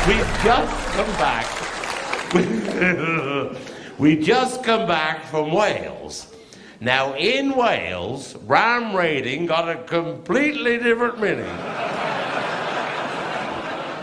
We've just come back. We just come back from Wales. Now, in Wales, ram raiding got a completely different meaning.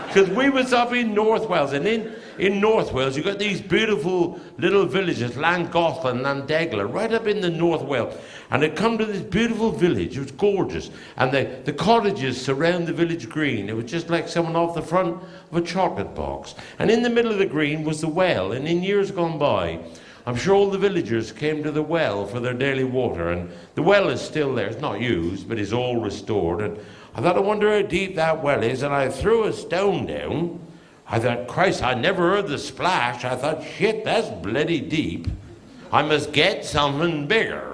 Because we was up in North Wales, and in North Wales, you got these beautiful little villages, Llangollen, Llandegla, right up in the North Wales. And they come to this beautiful village. It was gorgeous. And the cottages surround the village green. It was just like someone off the front of a chocolate box. And in the middle of the green was the well. And in years gone by, I'm sure all the villagers came to the well for their daily water. And the well is still there. It's not used, but it's all restored. And I thought, I wonder how deep that well is. And I threw a stone down. I thought, Christ, I never heard the splash. I thought, shit, that's bloody deep. I must get something bigger.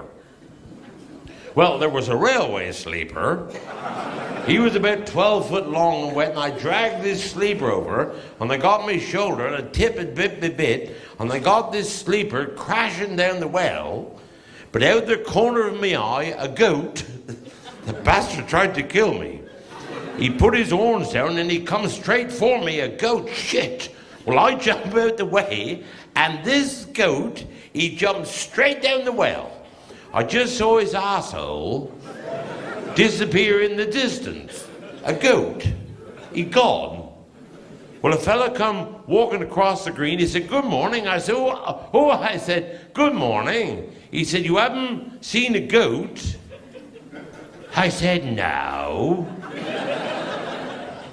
Well, there was a railway sleeper. He was about 12 foot long and wet, and I dragged this sleeper over, and they got my shoulder, and I tipped it bit by bit, and they got this sleeper crashing down the well, but out the corner of my eye, a goat, the bastard tried to kill me. He put his horns down, and he comes straight for me, a goat, shit. Well, I jump out the way, and this goat, he jumped straight down the well. I just saw his asshole disappear in the distance. A goat. He gone. Well, a fella come walking across the green. He said, good morning. I said, I said, good morning. He said, you haven't seen a goat? I said, no.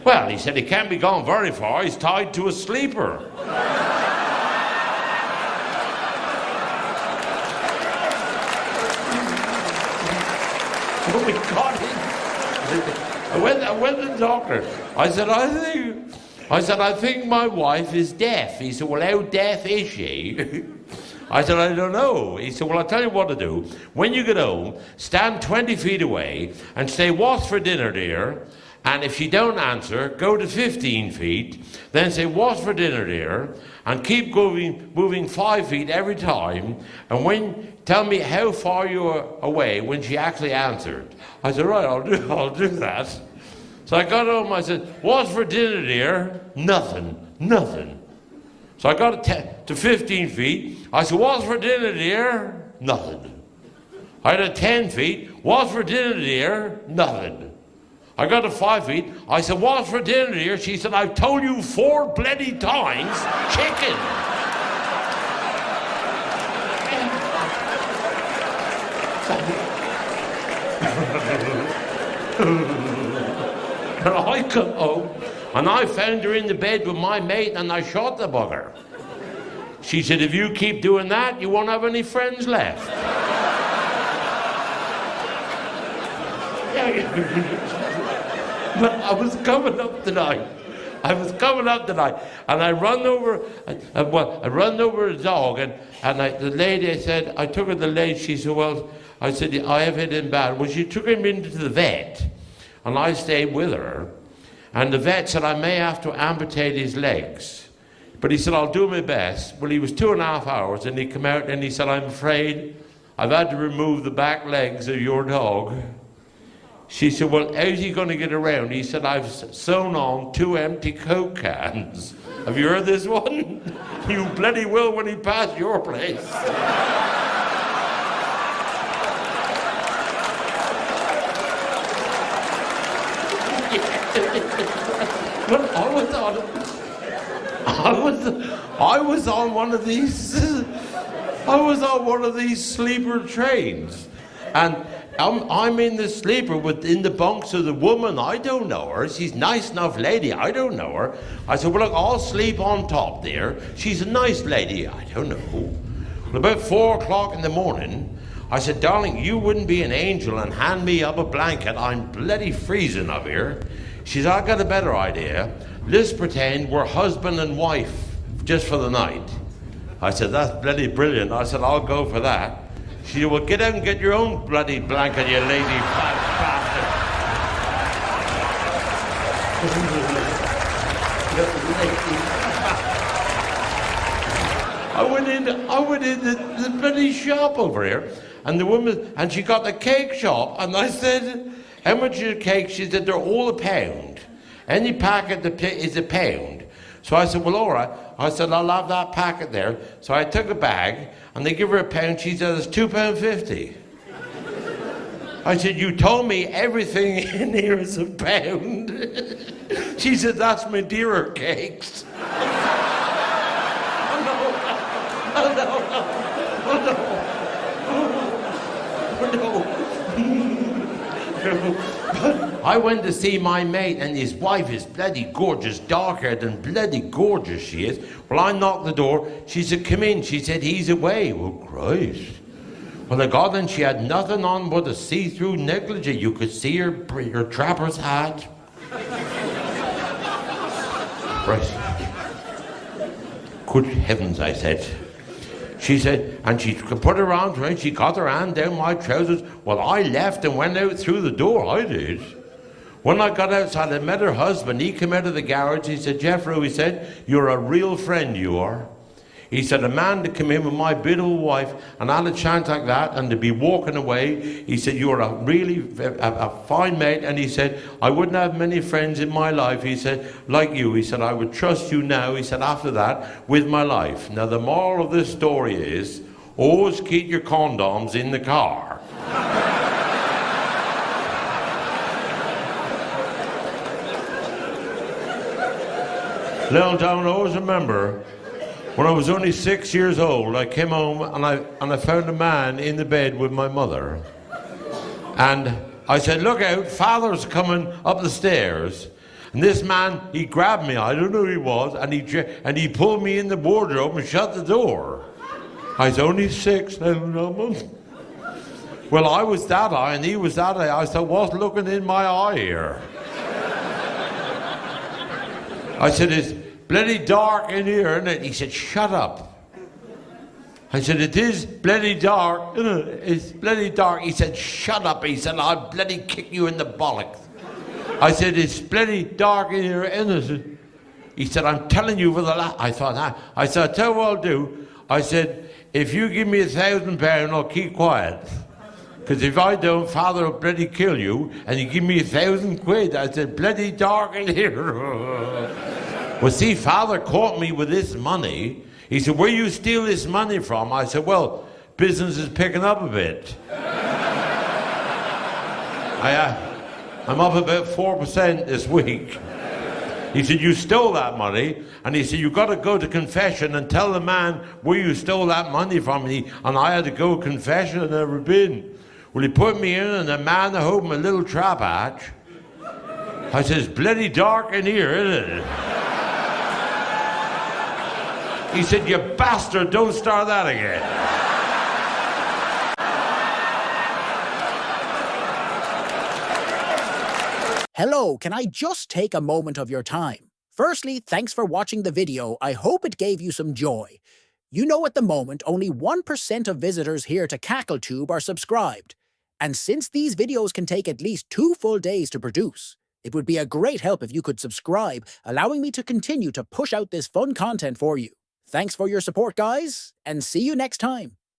Well, he said, he can't be gone very far. He's tied to a sleeper. We got it. I went to the doctor. I said, I think my wife is deaf. He said, well, how deaf is she? I said, I don't know. He said, well, I'll tell you what to do. When you get home, stand 20 feet away and say, what's for dinner, dear? And if she don't answer, go to 15 feet, then say, what's for dinner, dear? And keep moving 5 feet every time. And tell me how far you are away when she actually answered. I said, right, I'll do that. So I got home, I said, what's for dinner, dear? Nothing. So I got to 15 feet. I said, what's for dinner, dear? Nothing. I got to 10 feet. What's for dinner, dear? Nothing. I got to 5 feet. I said, what's for dinner, dear? She said, I've told you 4 bloody times, chicken. And I come home, and I found her in the bed with my mate, and I shot the bugger. She said, if you keep doing that, you won't have any friends left. But I was coming up tonight, and I run over a dog, and the lady, I took her to the lady, she said, well, I said, I have hit him bad. Well, she took him into the vet, and I stayed with her, and the vet said, I may have to amputate his legs. But he said, I'll do my best. Well, he was 2.5 hours, and he came out, and he said, I'm afraid I've had to remove the back legs of your dog. She said, well, how's he going to get around? He said, I've sewn on 2 empty Coke cans. Have you heard this one? You bloody will when he passed your place. But I was on one of these sleeper trains, and I'm in the sleeper in the bunks of the woman. I don't know her. She's a nice enough lady. I don't know her. I said, well, look, I'll sleep on top there. She's a nice lady. I don't know. Well, about 4 o'clock in the morning, I said, darling, you wouldn't be an angel and hand me up a blanket. I'm bloody freezing up here. She said, I got a better idea. Let's pretend we're husband and wife just for the night. I said, that's bloody brilliant. I said, I'll go for that. She said, well, get out and get your own bloody blanket, you lazy fat bastard. I went into the bloody shop over here, and the woman, and she got the cake shop, and I said, how much is a cake? She said, they're all £1. Any packet is £1. So I said, well, all right. I said, I'll have that packet there. So I took a bag, and they give her £1. She said, it's £2.50. I said, you told me everything in here is £1. She said, that's Madeira cakes. Oh, no. Oh, no. Oh, no. Oh, no. I went to see my mate, and his wife is bloody gorgeous, dark-haired and bloody gorgeous she is. Well, I knocked the door. She said, come in. She said, he's away. Well, Christ. Well, I got in. She had nothing on but a see-through negligee. You could see her trapper's hat. Christ. Good heavens, I said. She said, and she put her arms around, she got her hand down my trousers. Well, I left and went out through the door, I did. When I got outside, I met her husband. He came out of the garage. He said, Jethro, he said, you're a real friend, you are. He said, a man to come in with my beautiful wife and have a chance like that and to be walking away. He said, you're a really a fine mate. And he said, I wouldn't have many friends in my life. He said, like you. He said, I would trust you now. He said, after that, with my life. Now, the moral of this story is, always keep your condoms in the car. Little John, always remember, when I was only 6 years old, I came home and I found a man in the bed with my mother. And I said, look out, Father's coming up the stairs. And this man, he grabbed me, I don't know who he was, and he pulled me in the wardrobe and shut the door. I was only 6, little gentleman. Well, I was that eye and he was that eye. I said, what's looking in my eye here? I said, it's bloody dark in here, isn't it? He said, shut up. I said, it is bloody dark, isn't it? It's bloody dark. He said, shut up. He said, I'll bloody kick you in the bollocks. I said, it's bloody dark in here, isn't it? He said, I'm telling you for the last... I thought, I said, I'll tell you what I'll do. I said, if you give me £1,000, I'll keep quiet. Because if I don't, Father will bloody kill you, and you give me £1,000. I said, bloody dark in here. Well, see, Father caught me with this money. He said, where you steal this money from? I said, well, business is picking up a bit. I'm up about 4% this week. He said, you stole that money. And he said, you got to go to confession and tell the man where you stole that money from. And I had to go to confession and never been. Well, he put me in, and the man held my little trap hatch. I said, it's bloody dark in here, isn't it? He said, you bastard, don't start that again. Hello, can I just take a moment of your time? Firstly, thanks for watching the video. I hope it gave you some joy. You know, at the moment, only 1% of visitors here to CackleTube are subscribed. And since these videos can take at least 2 full days to produce, it would be a great help if you could subscribe, allowing me to continue to push out this fun content for you. Thanks for your support, guys, and see you next time.